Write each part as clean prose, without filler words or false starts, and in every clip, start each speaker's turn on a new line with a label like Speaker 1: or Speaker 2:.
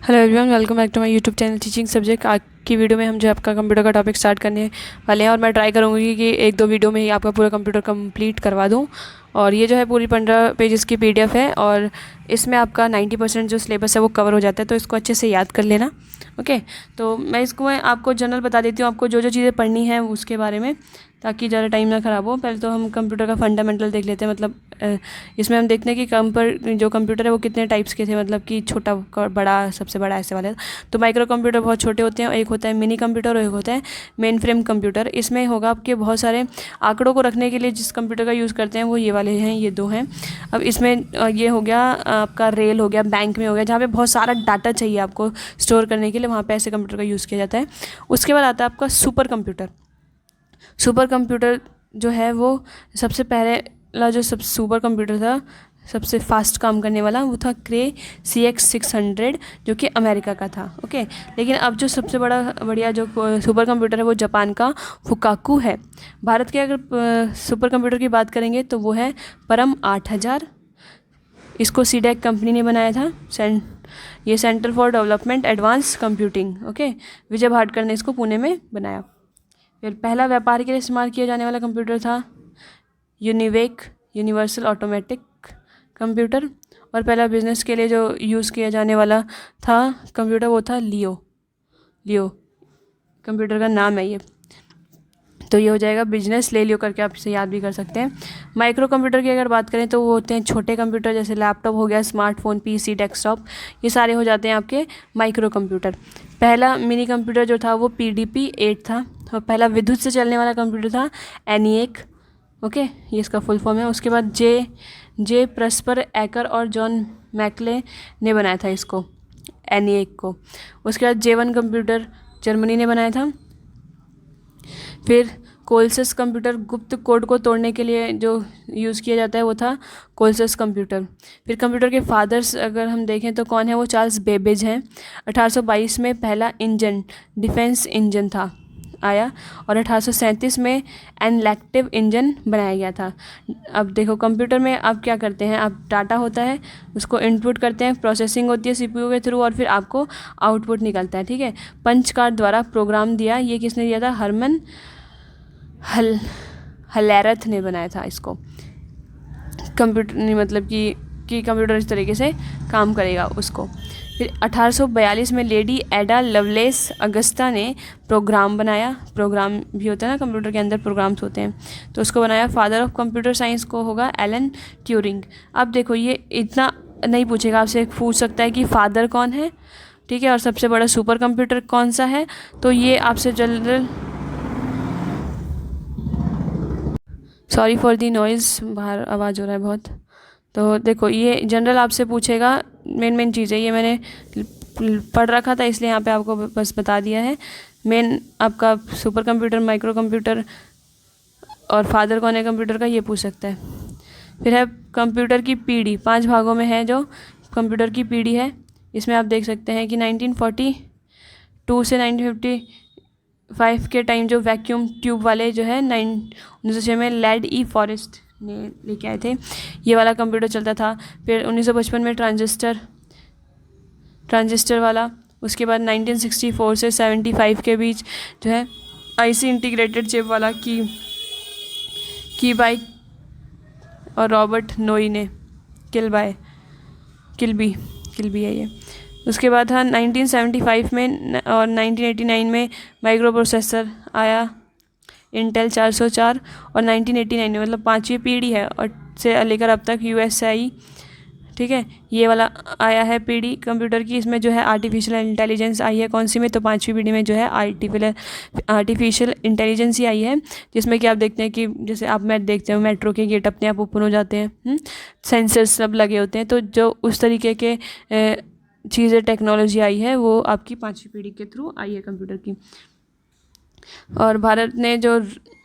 Speaker 1: Hello everyone, welcome back to my YouTube channel teaching subject. आज की video में हम जो है आपका कंप्यूटर का टॉपिक स्टार्ट करने वाले हैं और मैं ट्राई करूँगी कि एक दो वीडियो में ही आपका पूरा कंप्यूटर कंप्लीट करवा दूँ। और ये जो है पूरी 15 पेजेस की पीडीएफ है और इसमें आपका 90% जो सिलेबस है वो कवर हो जाता है, तो इसको अच्छे से याद कर लेना। ओके, तो मैं आपको जनरल बता देती हूँ, आपको जो जो चीज़ें पढ़नी है उसके बारे में, ताकि ज़्यादा टाइम ना ख़राब हो। पहले तो हम कंप्यूटर का फंडामेंटल देख लेते हैं। मतलब इसमें हम देखते हैं कि जो कंप्यूटर है वो कितने टाइप्स के थे, मतलब कि छोटा बड़ा, सबसे बड़ा, ऐसे वाले। तो माइक्रो कंप्यूटर बहुत छोटे होते हैं, एक होता है मिनी कंप्यूटर और एक होता है मेन फ्रेम कंप्यूटर। इसमें होगा आपके बहुत सारे आंकड़ों को रखने के लिए जिस कंप्यूटर का यूज़ करते हैं वो ये वाले हैं, ये दो हैं। अब इसमें ये हो गया आपका रेल हो गया, बैंक में हो गया, जहाँ पे बहुत सारा डाटा चाहिए आपको स्टोर करने के लिए, वहाँ पे ऐसे कंप्यूटर का यूज़ किया जाता है। उसके बाद आता है आपका सुपर कंप्यूटर। सुपर कंप्यूटर जो है वो सबसे पहले जो सब सुपर कंप्यूटर था, सबसे फास्ट काम करने वाला, वो था क्रे CX600, जो कि अमेरिका का था। ओके, लेकिन अब जो सबसे बढ़िया जो सुपर कंप्यूटर है वो जापान का फुकाकू है। भारत के अगर सुपर कंप्यूटर की बात करेंगे तो वो है परम 8000। इसको सीडेक कंपनी ने बनाया था। ये centre for development advance computing, okay, Vijay Bhatkar ने इसको पुणे में बनाया। फिर पहला व्यापार के लिए इस्तेमाल किया जाने वाला कंप्यूटर था यूनिवेक, यूनिवर्सल ऑटोमेटिक कंप्यूटर। और पहला बिजनेस के लिए जो यूज़ किया जाने वाला था कंप्यूटर वो था लियो कंप्यूटर का नाम है ये। तो ये हो जाएगा बिजनेस ले लियो करके, आप इसे याद भी कर सकते हैं। माइक्रो कंप्यूटर की अगर बात करें तो वो होते हैं छोटे कंप्यूटर, जैसे लैपटॉप हो गया, स्मार्टफोन, PC, डेस्कटॉप, ये सारे हो जाते हैं आपके माइक्रो कंप्यूटर। पहला मिनी कंप्यूटर जो था वो PDP-8 था। और पहला विद्युत से चलने वाला कंप्यूटर था ENIAC। ओके, ये इसका फुल फॉर्म है। उसके बाद जे प्रस्पर एकर और जॉन मैकले ने बनाया था इसको, ENIAC को। उसके बाद J1 कंप्यूटर जर्मनी ने बनाया था। फिर कोलसस कंप्यूटर, गुप्त कोड को तोड़ने के लिए जो यूज़ किया जाता है वो था कोलसस कंप्यूटर। फिर कंप्यूटर के फादर्स अगर हम देखें तो कौन है, वो चार्ल्स बेबेज हैं। 1822 में पहला इंजन, डिफेंस इंजन था, आया। और 1837 में एनलैक्टिव इंजन बनाया गया था। अब देखो कंप्यूटर में आप क्या करते हैं, आप डाटा होता है उसको इनपुट करते हैं, प्रोसेसिंग होती है CPU के थ्रू, और फिर आपको आउटपुट निकलता है। ठीक है, पंच कार्ड द्वारा प्रोग्राम दिया, ये किसने दिया था, हरमन हलेरथ ने बनाया था इसको। कंप्यूटर मतलब कि कंप्यूटर इस तरीके से काम करेगा उसको। फिर 1842 में लेडी एडा लवलेस अगस्ता ने प्रोग्राम बनाया। प्रोग्राम भी होता है ना, कंप्यूटर के अंदर प्रोग्राम्स होते हैं, तो उसको बनाया। फादर ऑफ कंप्यूटर साइंस को होगा एलन ट्यूरिंग। अब देखो ये इतना नहीं पूछेगा, आपसे पूछ सकता है कि फादर कौन है, ठीक है, और सबसे बड़ा सुपर कंप्यूटर कौन सा है। तो ये आपसे general, sorry for the noise, बाहर आवाज़ हो रहा है बहुत। तो देखो ये जनरल आपसे पूछेगा, मेन चीज़ है, ये मैंने पढ़ रखा था इसलिए यहाँ पे आपको बस बता दिया है। मेन आपका सुपर कंप्यूटर, माइक्रो कंप्यूटर और फादर कौन है कंप्यूटर का, ये पूछ सकता है। फिर है कंप्यूटर की पीढ़ी, 5 भागों में है जो कंप्यूटर की पीढ़ी है। इसमें आप देख सकते हैं कि 1942 से 1955 के टाइम जो वैक्यूम ट्यूब वाले जो है 1906 में लैड ई फॉरेस्ट ने लेके आए थे, ये वाला कंप्यूटर चलता था। फिर 1955 में ट्रांजिस्टर वाला। उसके बाद 1964 से 75 के बीच जो है IC इंटीग्रेटेड चिप वाला की और रॉबर्ट नोई ने किल्बी है ये। उसके बाद था 1975 में और 1989 में माइक्रो प्रोसेसर आया, इंटेल 404। और 1989 में, मतलब 5वीं पीढ़ी है, और से लेकर अब तक USI, ठीक है, ये वाला आया है पीढ़ी कंप्यूटर की। इसमें जो है आर्टिफिशियल इंटेलिजेंस आई है, कौन सी में, तो 5वीं पीढ़ी में जो है आर्टिफिशियल इंटेलिजेंस ही आई है, जिसमें कि आप देखते हैं कि जैसे आप देखते हो मेट्रो के गेट अपने आप ओपन हो जाते हैं, सेंसर्स सब लगे होते हैं। तो जो उस तरीके के चीज़ें टेक्नोलॉजी आई है वो आपकी 5वीं पीढ़ी के थ्रू आई है कंप्यूटर की। और भारत ने जो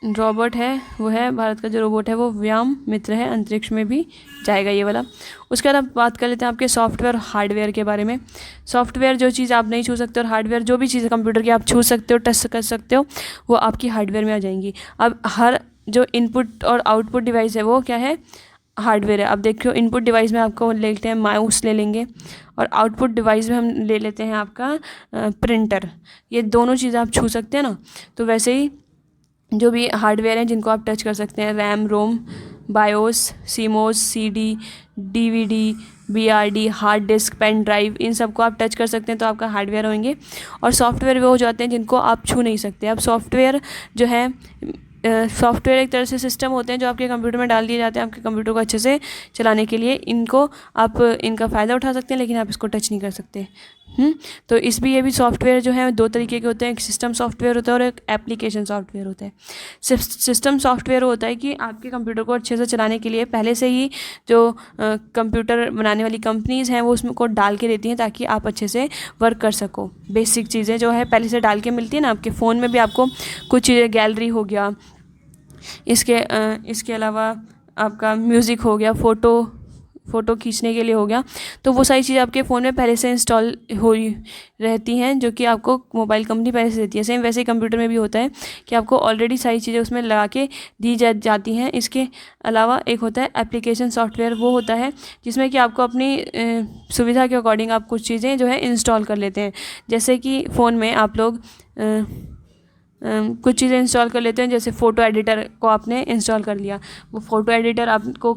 Speaker 1: रोबोट है वो है, भारत का जो रोबोट है वो व्याम मित्र है, अंतरिक्ष में भी जाएगा ये वाला। उसके बाद आप बात कर लेते हैं आपके सॉफ्टवेयर और हार्डवेयर के बारे में। सॉफ्टवेयर जो चीज़ आप नहीं छू सकते, और हार्डवेयर जो भी चीज़ कंप्यूटर की आप छू सकते हो, टच कर सकते हो, वो आपकी हार्डवेयर में आ जाएंगी। अब हर जो इनपुट और आउटपुट डिवाइस है वो क्या है, हार्डवेयर है। अब देखियो इनपुट डिवाइस में आपको ले लेते हैं माउस ले लेंगे, और आउटपुट डिवाइस में हम ले लेते हैं आपका प्रिंटर। ये दोनों चीज़ें आप छू सकते हैं ना। तो वैसे ही जो भी हार्डवेयर हैं जिनको आप टच कर सकते हैं, RAM, ROM, BIOS, CMOS, CD, DVD, BRD, hard disk, pen drive, इन सबको आप टच कर सकते हैं तो आपका हार्डवेयर होंगे। और सॉफ्टवेयर वो हो जाते हैं जिनको आप छू नहीं सकते। अब सॉफ्टवेयर जो है, सॉफ्टवेयर एक तरह से सिस्टम होते हैं जो आपके कंप्यूटर में डाल दिए जाते हैं आपके कंप्यूटर को अच्छे से चलाने के लिए। इनको आप इनका फ़ायदा उठा सकते हैं, लेकिन आप इसको टच नहीं कर सकते। तो ये भी सॉफ्टवेयर जो है दो तरीके के होते हैं, एक सिस्टम सॉफ्टवेयर होता है और एक एप्लीकेशन सॉफ्टवेयर होता है। सिस्टम सॉफ्टवेयर होता है कि आपके कंप्यूटर को अच्छे से चलाने के लिए पहले से ही जो कंप्यूटर बनाने वाली कंपनीज़ हैं वो उसमें कोड डाल के देती हैं ताकि आप अच्छे से वर्क कर सको। बेसिक चीज़ें जो है पहले से डाल के मिलती है ना। आपके फ़ोन में भी आपको कुछ चीज़ें, गैलरी हो गया, इसके अलावा आपका म्यूज़िक हो गया, फ़ोटो खींचने के लिए हो गया, तो वो सारी चीज़ें आपके फ़ोन में पहले से इंस्टॉल हो रहती हैं जो कि आपको मोबाइल कंपनी पहले से देती है। सेम वैसे ही कंप्यूटर में भी होता है कि आपको ऑलरेडी सारी चीज़ें उसमें लगा के दी जाती हैं। इसके अलावा एक होता है एप्लीकेशन सॉफ्टवेयर, वो होता है जिसमें कि आपको अपनी सुविधा के अकॉर्डिंग आप कुछ चीज़ें जो है इंस्टॉल कर लेते हैं। जैसे कि फ़ोन में आप लोग कुछ चीज़ें इंस्टॉल कर लेते हैं, जैसे फ़ोटो एडिटर को आपने इंस्टॉल कर लिया। वो फ़ोटो एडिटर आपको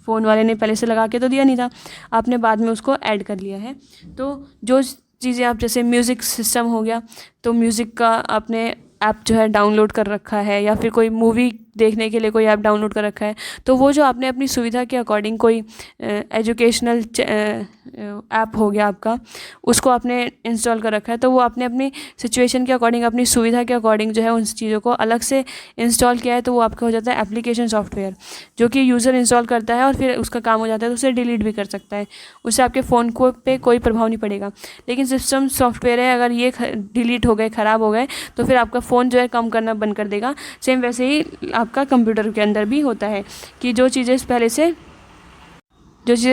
Speaker 1: फ़ोन वाले ने पहले से लगा के तो दिया नहीं था, आपने बाद में उसको ऐड कर लिया है। तो जो चीज़ें आप, जैसे म्यूज़िक सिस्टम हो गया, तो म्यूज़िक का आपने ऐप जो है डाउनलोड कर रखा है, या फिर कोई मूवी देखने के लिए कोई ऐप डाउनलोड कर रखा है, तो वो जो आपने अपनी सुविधा के अकॉर्डिंग कोई एजुकेशनल ऐप हो गया आपका, उसको आपने इंस्टॉल कर रखा है, तो वो आपने अपनी सिचुएशन के अकॉर्डिंग, अपनी सुविधा के अकॉर्डिंग जो है उन चीज़ों को अलग से इंस्टॉल किया है, तो वो आपका हो जाता है एप्लीकेशन सॉफ्टवेयर, जो कि यूज़र इंस्टॉल करता है और फिर उसका काम हो जाता है, तो उसे डिलीट भी कर सकता है। उससे आपके फ़ोन को पे कोई प्रभाव नहीं पड़ेगा। लेकिन सिस्टम सॉफ्टवेयर है, अगर ये डिलीट हो गए, ख़राब हो गए, तो फिर आपका फ़ोन जो है काम करना बंद कर देगा। सेम वैसे ही आपका कंप्यूटर के अंदर भी होता है कि जो चीज़ें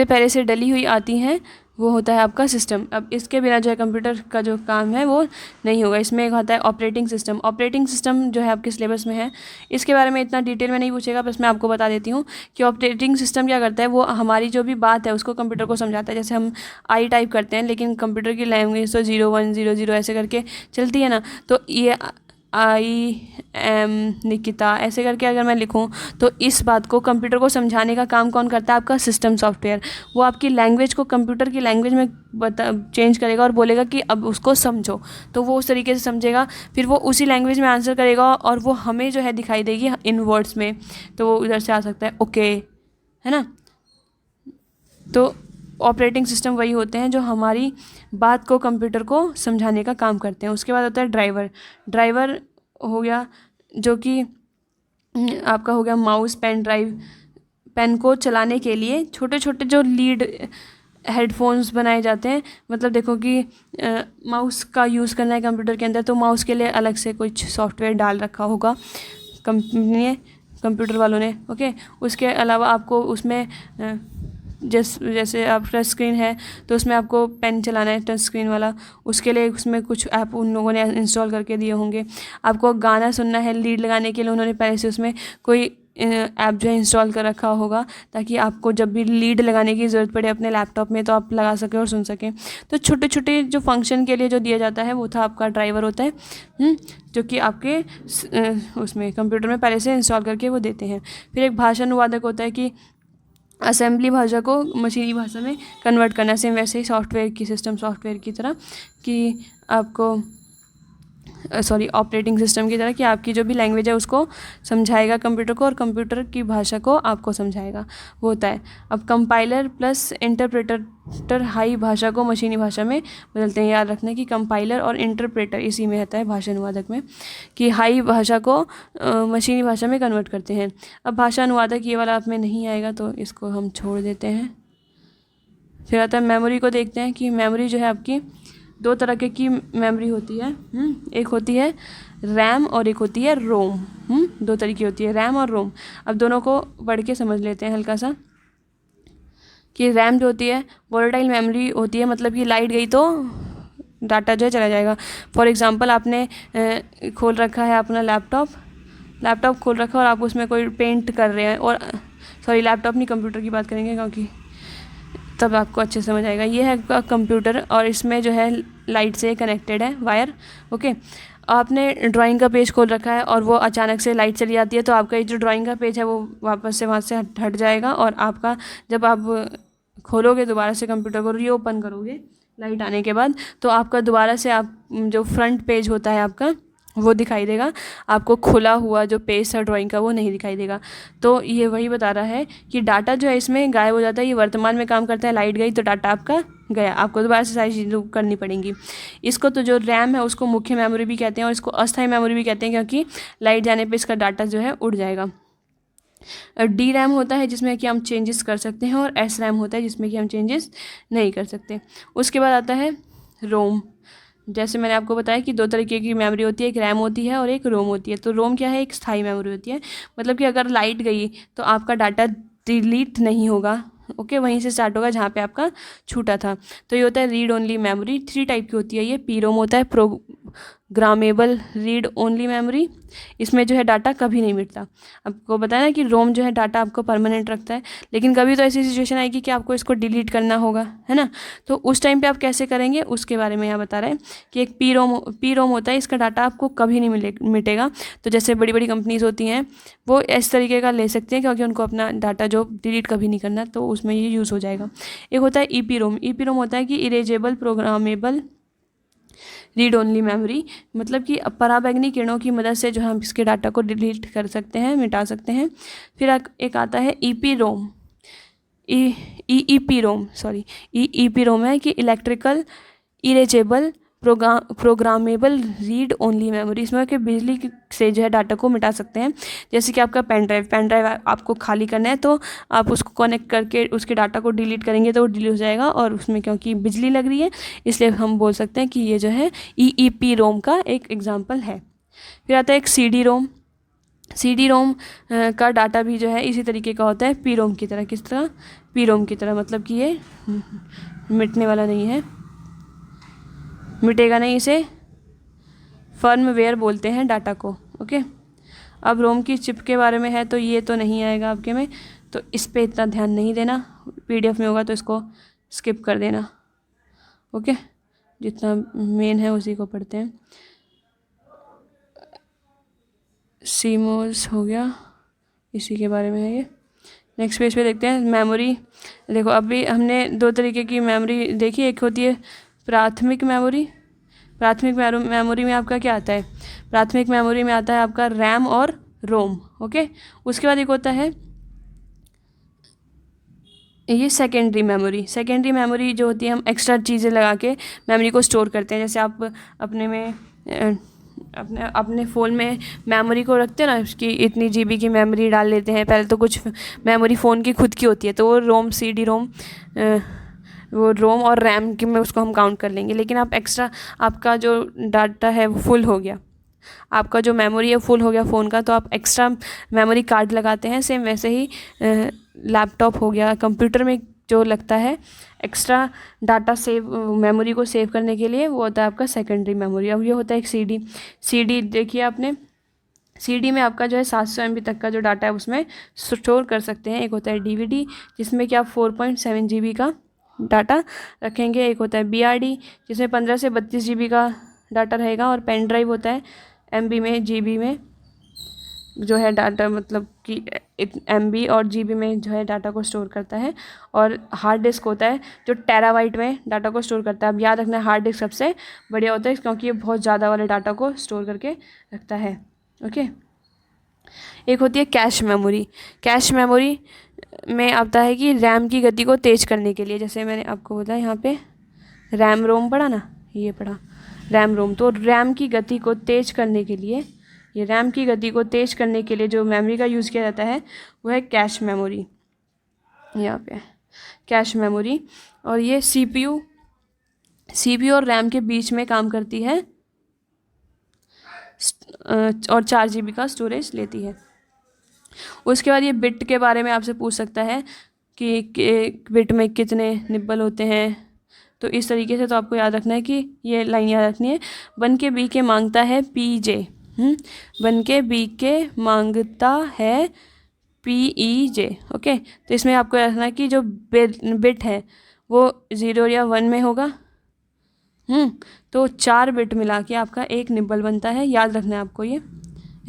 Speaker 1: पहले से डली हुई आती हैं वो होता है आपका सिस्टम। अब इसके बिना जो है कंप्यूटर का जो काम है वो नहीं होगा। इसमें एक होता है ऑपरेटिंग सिस्टम। ऑपरेटिंग सिस्टम जो है आपके सिलेबस में है, इसके बारे में इतना डिटेल में नहीं पूछेगा, बस मैं आपको बता देती हूँ कि ऑपरेटिंग सिस्टम क्या करता है। वो हमारी जो भी बात है उसको कंप्यूटर को समझाता है। जैसे हम आई टाइप करते हैं, लेकिन कंप्यूटर की लैंग्वेज तो 0100 ऐसे करके चलती है ना, तो ये IM निकिता ऐसे करके अगर मैं लिखूं, तो इस बात को कंप्यूटर को समझाने का काम कौन करता है? आपका सिस्टम सॉफ्टवेयर। वो आपकी लैंग्वेज को कंप्यूटर की लैंग्वेज में चेंज करेगा और बोलेगा कि अब उसको समझो, तो वो उस तरीके से समझेगा, फिर वो उसी लैंग्वेज में आंसर करेगा और वो हमें जो है दिखाई देगी इन वर्ड्स में, तो वो उधर से आ सकता है ओके, है ना। तो ऑपरेटिंग सिस्टम वही होते हैं जो हमारी बात को कंप्यूटर को समझाने का काम करते हैं। उसके बाद होता है ड्राइवर। ड्राइवर हो गया जो कि आपका हो गया माउस, पेन ड्राइव। पेन को चलाने के लिए छोटे छोटे जो लीड हेडफोन्स बनाए जाते हैं, मतलब देखो कि माउस का यूज़ करना है कंप्यूटर के अंदर, तो माउस के लिए अलग से कुछ सॉफ्टवेयर डाल रखा होगा कंपनी ने, कंप्यूटर वालों ने, ओके। उसके अलावा आपको उसमें जैसे आप टच स्क्रीन है तो उसमें आपको पेन चलाना है टच स्क्रीन वाला, उसके लिए उसमें कुछ ऐप उन लोगों ने इंस्टॉल करके दिए होंगे। आपको गाना सुनना है, लीड लगाने के लिए उन्होंने पहले से उसमें कोई ऐप जो है इंस्टॉल कर रखा होगा, ताकि आपको जब भी लीड लगाने की ज़रूरत पड़े अपने लैपटॉप में तो आप लगा सकें और सुन सकें। तो छोटे छोटे जो फंक्शन के लिए जो दिया जाता है वो था आपका ड्राइवर होता है, जो कि आपके उसमें कंप्यूटर में पहले से इंस्टॉल करके वो देते हैं। फिर एक भाषा अनुवादक होता है कि असेंबली भाषा को मशीनी भाषा में कन्वर्ट करना। सेम वैसे ही सॉफ्टवेयर की, सिस्टम सॉफ्टवेयर की तरह कि आपको ऑपरेटिंग सिस्टम की तरह कि आपकी जो भी लैंग्वेज है उसको समझाएगा कंप्यूटर को, और कंप्यूटर की भाषा को आपको समझाएगा, वो होता है। अब कंपाइलर प्लस इंटरप्रेटर हाई भाषा को मशीनी भाषा में बदलते हैं। याद रखना कि कंपाइलर और इंटरप्रेटर इसी में रहता है भाषा अनुवादक में, कि हाई भाषा को मशीनी भाषा में कन्वर्ट करते हैं। अब भाषा अनुवादक ये वाला आप में नहीं आएगा तो इसको हम छोड़ देते हैं। फिर आता है मेमोरी को देखते हैं कि मेमोरी जो है आपकी दो तरह की मेमोरी होती है। एक होती है रैम और एक होती है रोम। दो तरह की होती है रैम और रोम। अब दोनों को पढ़ के समझ लेते हैं हल्का सा, कि रैम जो होती है वोलेटाइल मेमोरी होती है, मतलब कि लाइट गई तो डाटा जो है चला जाएगा। फॉर एग्जांपल आपने खोल रखा है अपना लैपटॉप खोल रखा है और आप उसमें कोई पेंट कर रहे हैं, और सॉरी लैपटॉप नहीं, कंप्यूटर की बात करेंगे क्योंकि तब आपको अच्छे समझ आएगा। ये है आपका कंप्यूटर और इसमें जो है लाइट से कनेक्टेड है वायर। ओके, आपने ड्राइंग का पेज खोल रखा है और वो अचानक से लाइट चली जाती है तो आपका ये जो ड्राइंग का पेज है वो वापस से वहाँ से हट जाएगा, और आपका जब आप खोलोगे दोबारा से कंप्यूटर को रीओपन करोगे लाइट आने के बाद, तो आपका दोबारा से आप जो फ्रंट पेज होता है आपका वो दिखाई देगा, आपको खुला हुआ जो पेज था ड्राइंग का वो नहीं दिखाई देगा। तो ये वही बता रहा है कि डाटा जो है इसमें गायब हो जाता है, ये वर्तमान में काम करता है, लाइट गई तो डाटा आपका गया, आपको दोबारा से सारी चीज़ें करनी पड़ेंगी। इसको तो जो रैम है उसको मुख्य मेमोरी भी कहते हैं और इसको अस्थायी मेमोरी भी कहते हैं, क्योंकि लाइट जाने पर इसका डाटा जो है उड़ जाएगा। डी रैम होता है जिसमें कि हम चेंजेस कर सकते हैं, और एस रैम होता है जिसमें कि हम चेंजेस नहीं कर सकते। उसके बाद आता है रोम। जैसे मैंने आपको बताया कि दो तरीके की मेमोरी होती है, एक रैम होती है और एक रोम होती है। तो रोम क्या है, एक स्थायी मेमोरी होती है, मतलब कि अगर लाइट गई तो आपका डाटा डिलीट नहीं होगा। ओके, वहीं से स्टार्ट होगा जहाँ पे आपका छूटा था। तो ये होता है रीड ओनली मेमोरी। 3 टाइप की होती है ये। पी रोम होता है प्रोग्रामेबल रीड ओनली मेमोरी, इसमें जो है डाटा कभी नहीं मिटता। आपको बताया ना कि रोम जो है डाटा आपको परमानेंट रखता है, लेकिन कभी तो ऐसी सिचुएशन आएगी कि आपको इसको डिलीट करना होगा, है ना। तो उस टाइम पे आप कैसे करेंगे उसके बारे में यहाँ बता रहे हैं कि एक पी रोम होता है, इसका डाटा आपको कभी नहीं मिटेगा। तो जैसे बड़ी बड़ी कंपनीज होती हैं वो इस तरीके का ले सकते हैं, क्योंकि उनको अपना डाटा जो डिलीट कभी नहीं करना, तो उसमें ये यूज़ हो जाएगा। एक होता है ई पी रोम होता है कि erasable programmable read only memory, मतलब कि पराबैंगनी किरणों की मदद से जो हम इसके डाटा को डिलीट कर सकते हैं, मिटा सकते हैं। फिर एक आता है E P ROM. E P ROM sorry E P ROM है कि electrical erasable programmable read only memory, इसमें कि बिजली से जो है डाटा को मिटा सकते हैं। जैसे कि आपका पेन ड्राइव आपको खाली करना है तो आप उसको कनेक्ट करके उसके डाटा को डिलीट करेंगे तो वो डिलीट हो जाएगा, और उसमें क्योंकि बिजली लग रही है इसलिए हम बोल सकते हैं कि ये जो है ई पी रोम का एक एग्जाम्पल है। फिर आता है एक सी डी रोम का डाटा भी जो है इसी तरीके का होता है, पी रोम की तरह। किस तरह, पी रोम की तरह, मतलब कि ये मिटने वाला नहीं है, मिटेगा नहीं, इसे फर्मवेयर बोलते हैं डाटा को। ओके, अब रोम की चिप के बारे में है तो ये तो नहीं आएगा आपके में, तो इस पे इतना ध्यान नहीं देना, पीडीएफ में होगा तो इसको स्किप कर देना। ओके, जितना मेन है उसी को पढ़ते हैं। सीमोस हो गया, इसी के बारे में है ये। नेक्स्ट पेज पे देखते हैं मेमोरी। देखो अभी हमने 2 तरीके की मेमोरी देखी, एक होती है प्राथमिक मेमोरी। प्राथमिक मेमोरी में आपका क्या आता है, प्राथमिक मेमोरी में आता है आपका रैम और रोम। ओके, उसके बाद एक होता है ये सेकेंडरी मेमोरी। सेकेंडरी मेमोरी जो होती है हम एक्स्ट्रा चीज़ें लगा के मेमोरी को स्टोर करते हैं। जैसे आप अपने फ़ोन में मेमोरी को रखते हैं ना, उसकी इतनी जीबी की मेमोरी डाल लेते हैं। पहले तो कुछ मेमोरी फ़ोन की खुद की होती है, तो वो रोम सी डी रोम वो रोम और रैम की में उसको हम काउंट कर लेंगे। लेकिन आप एक्स्ट्रा आपका जो डाटा है वो फुल हो गया, आपका जो मेमोरी है फुल हो गया फ़ोन का, तो आप एक्स्ट्रा मेमोरी कार्ड लगाते हैं। सेम वैसे ही लैपटॉप हो गया, कंप्यूटर में जो लगता है एक्स्ट्रा डाटा मेमोरी को सेव करने के लिए, वो होता है आपका सेकेंडरी मेमोरी। अब ये होता है एक सीडी देखिए आपने, सीडी में आपका जो है 700 MB तक का जो डाटा है उसमें स्टोर कर सकते हैं। एक होता है डीवीडी जिसमें कि आप 4.7 GB का डाटा रखेंगे। एक होता है बीआरडी जिसमें 15 से 32 GB का डाटा रहेगा, और पेन ड्राइव होता है MB में GB में जो है डाटा, मतलब कि MB और GB में जो है डाटा को स्टोर करता है। और हार्ड डिस्क होता है जो टेराबाइट में डाटा को स्टोर करता है। अब याद रखना हार्ड डिस्क सबसे बढ़िया होता है क्योंकि ये बहुत ज़्यादा वाले डाटा को स्टोर करके रखता है। ओके, एक होती है कैश मेमोरी। कैश मेमोरी में आता है कि रैम की गति को तेज़ करने के लिए, जैसे मैंने आपको बताया यहाँ पे रैम रोम पढ़ा ना, ये पढ़ा रैम रोम। तो रैम की गति को तेज़ करने के लिए, ये रैम की गति को तेज़ करने के लिए जो मेमोरी का यूज़ किया जाता है वो है कैश मेमोरी। यहाँ पे कैश मेमोरी, और ये सीपीयू और रैम के बीच में काम करती है और 4 GB का स्टोरेज लेती है। उसके बाद ये बिट के बारे में आपसे पूछ सकता है कि बिट में कितने निब्बल होते हैं, तो इस तरीके से तो आपको याद रखना है कि ये लाइन याद रखनी है। 1 के बी के मांगता है PJ, 1 के बी के मांगता है PEJ। ओके, तो इसमें आपको रखना है कि जो बिट है वो 0 या 1 में होगा। तो 4 बिट मिला के आपका एक निबल बनता है, याद रखना है आपको ये।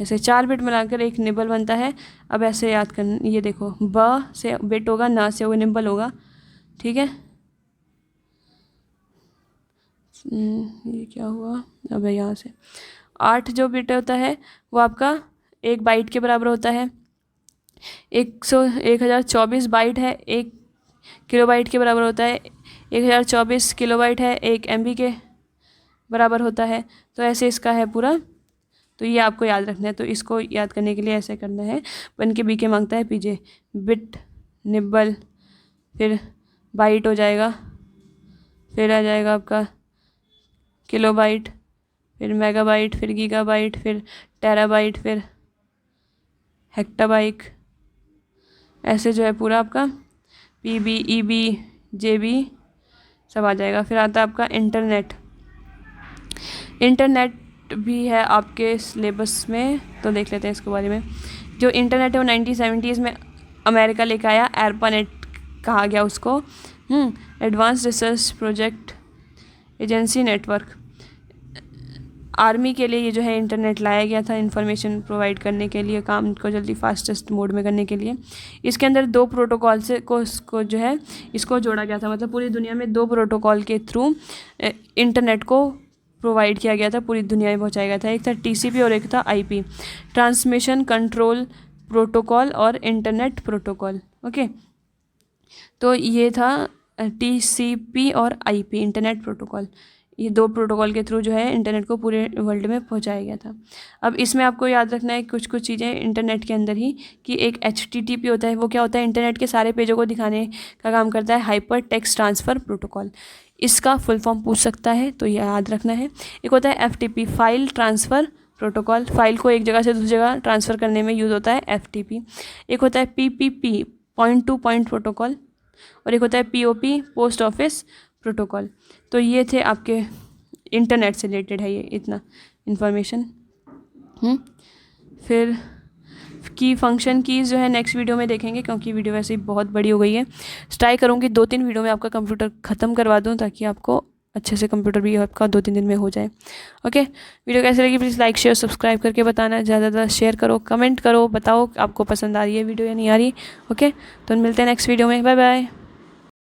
Speaker 1: ऐसे 4 बिट मिलाकर एक निबल बनता है। अब ऐसे याद करना, ये देखो ब से बिट होगा, न से वो निबल होगा, ठीक है। ये क्या हुआ, अब यहाँ से 8 जो बिट होता है वो आपका 1 बाइट के बराबर होता है। 1024 बाइट है 1 किलोबाइट के बराबर होता है। 1024 किलोबाइट है 1 MB के बराबर होता है। तो ऐसे इसका है पूरा, तो ये आपको याद रखना है। तो इसको याद करने के लिए ऐसे करना है, 1 के BK मांगता है PJ, बिट निब्बल, फिर बाइट हो जाएगा, फिर आ जाएगा आपका किलोबाइट, फिर मेगाबाइट, फिर गीगाबाइट, फिर टेराबाइट, फिर हेक्टाबाइट। ऐसे जो है पूरा आपका PB EB JB सब आ जाएगा। फिर आता है आपका इंटरनेट। इंटरनेट भी है आपके सिलेबस में, तो देख लेते हैं इसके बारे में। जो इंटरनेट है वो 1970s में अमेरिका लेकर आया, एरपानेट कहा गया उसको। Advance research project agency network, army के लिए ये जो है इंटरनेट लाया गया था, इन्फॉर्मेशन प्रोवाइड करने के लिए, काम को जल्दी फास्टेस्ट मोड में करने के लिए। इसके अंदर 2 प्रोटोकॉल से को जो है इसको जोड़ा गया था, मतलब पूरी दुनिया में 2 प्रोटोकॉल के थ्रू इंटरनेट को प्रोवाइड किया गया था, पूरी दुनिया में पहुंचाया गया था। एक था TCP और एक था IP, ट्रांसमिशन कंट्रोल प्रोटोकॉल और इंटरनेट प्रोटोकॉल। ओके, तो ये था TCP और IP, इंटरनेट प्रोटोकॉल। ये 2 प्रोटोकॉल के थ्रू जो है इंटरनेट को पूरे वर्ल्ड में पहुंचाया गया था। अब इसमें आपको याद रखना है कुछ चीज़ें इंटरनेट के अंदर ही, कि एक HTTP होता है, वो क्या होता है, इंटरनेट के सारे पेजों को दिखाने का काम करता है, हाइपर टेक्स्ट ट्रांसफ़र प्रोटोकॉल। इसका फुल फॉर्म पूछ सकता है, तो ये याद रखना है। एक होता है FTP, file transfer protocol, file को एक जगह से दूसरी जगह ट्रांसफ़र करने में यूज़ होता है FTP। एक होता है PPP, point two point protocol, और एक होता है POP, पोस्ट ऑफिस प्रोटोकॉल। तो ये थे आपके इंटरनेट से रिलेटेड है ये इतना इन्फॉर्मेशन। फिर की फंक्शन कीज़ जो है नेक्स्ट वीडियो में देखेंगे, क्योंकि वीडियो वैसे ही बहुत बड़ी हो गई है। ट्राई करूँगी 2-3 वीडियो में आपका कंप्यूटर ख़त्म करवा दूँ, ताकि आपको अच्छे से कंप्यूटर भी आपका 2-3 दिन में हो जाए। ओके, वीडियो कैसे लगी प्लीज़ लाइक शेयर सब्सक्राइब करके बताना, ज़्यादा ज़्यादा शेयर करो, कमेंट करो, बताओ आपको पसंद आ रही है वीडियो या नहीं आ रही। ओके, तो मिलते हैं नेक्स्ट वीडियो में, बाय बाय।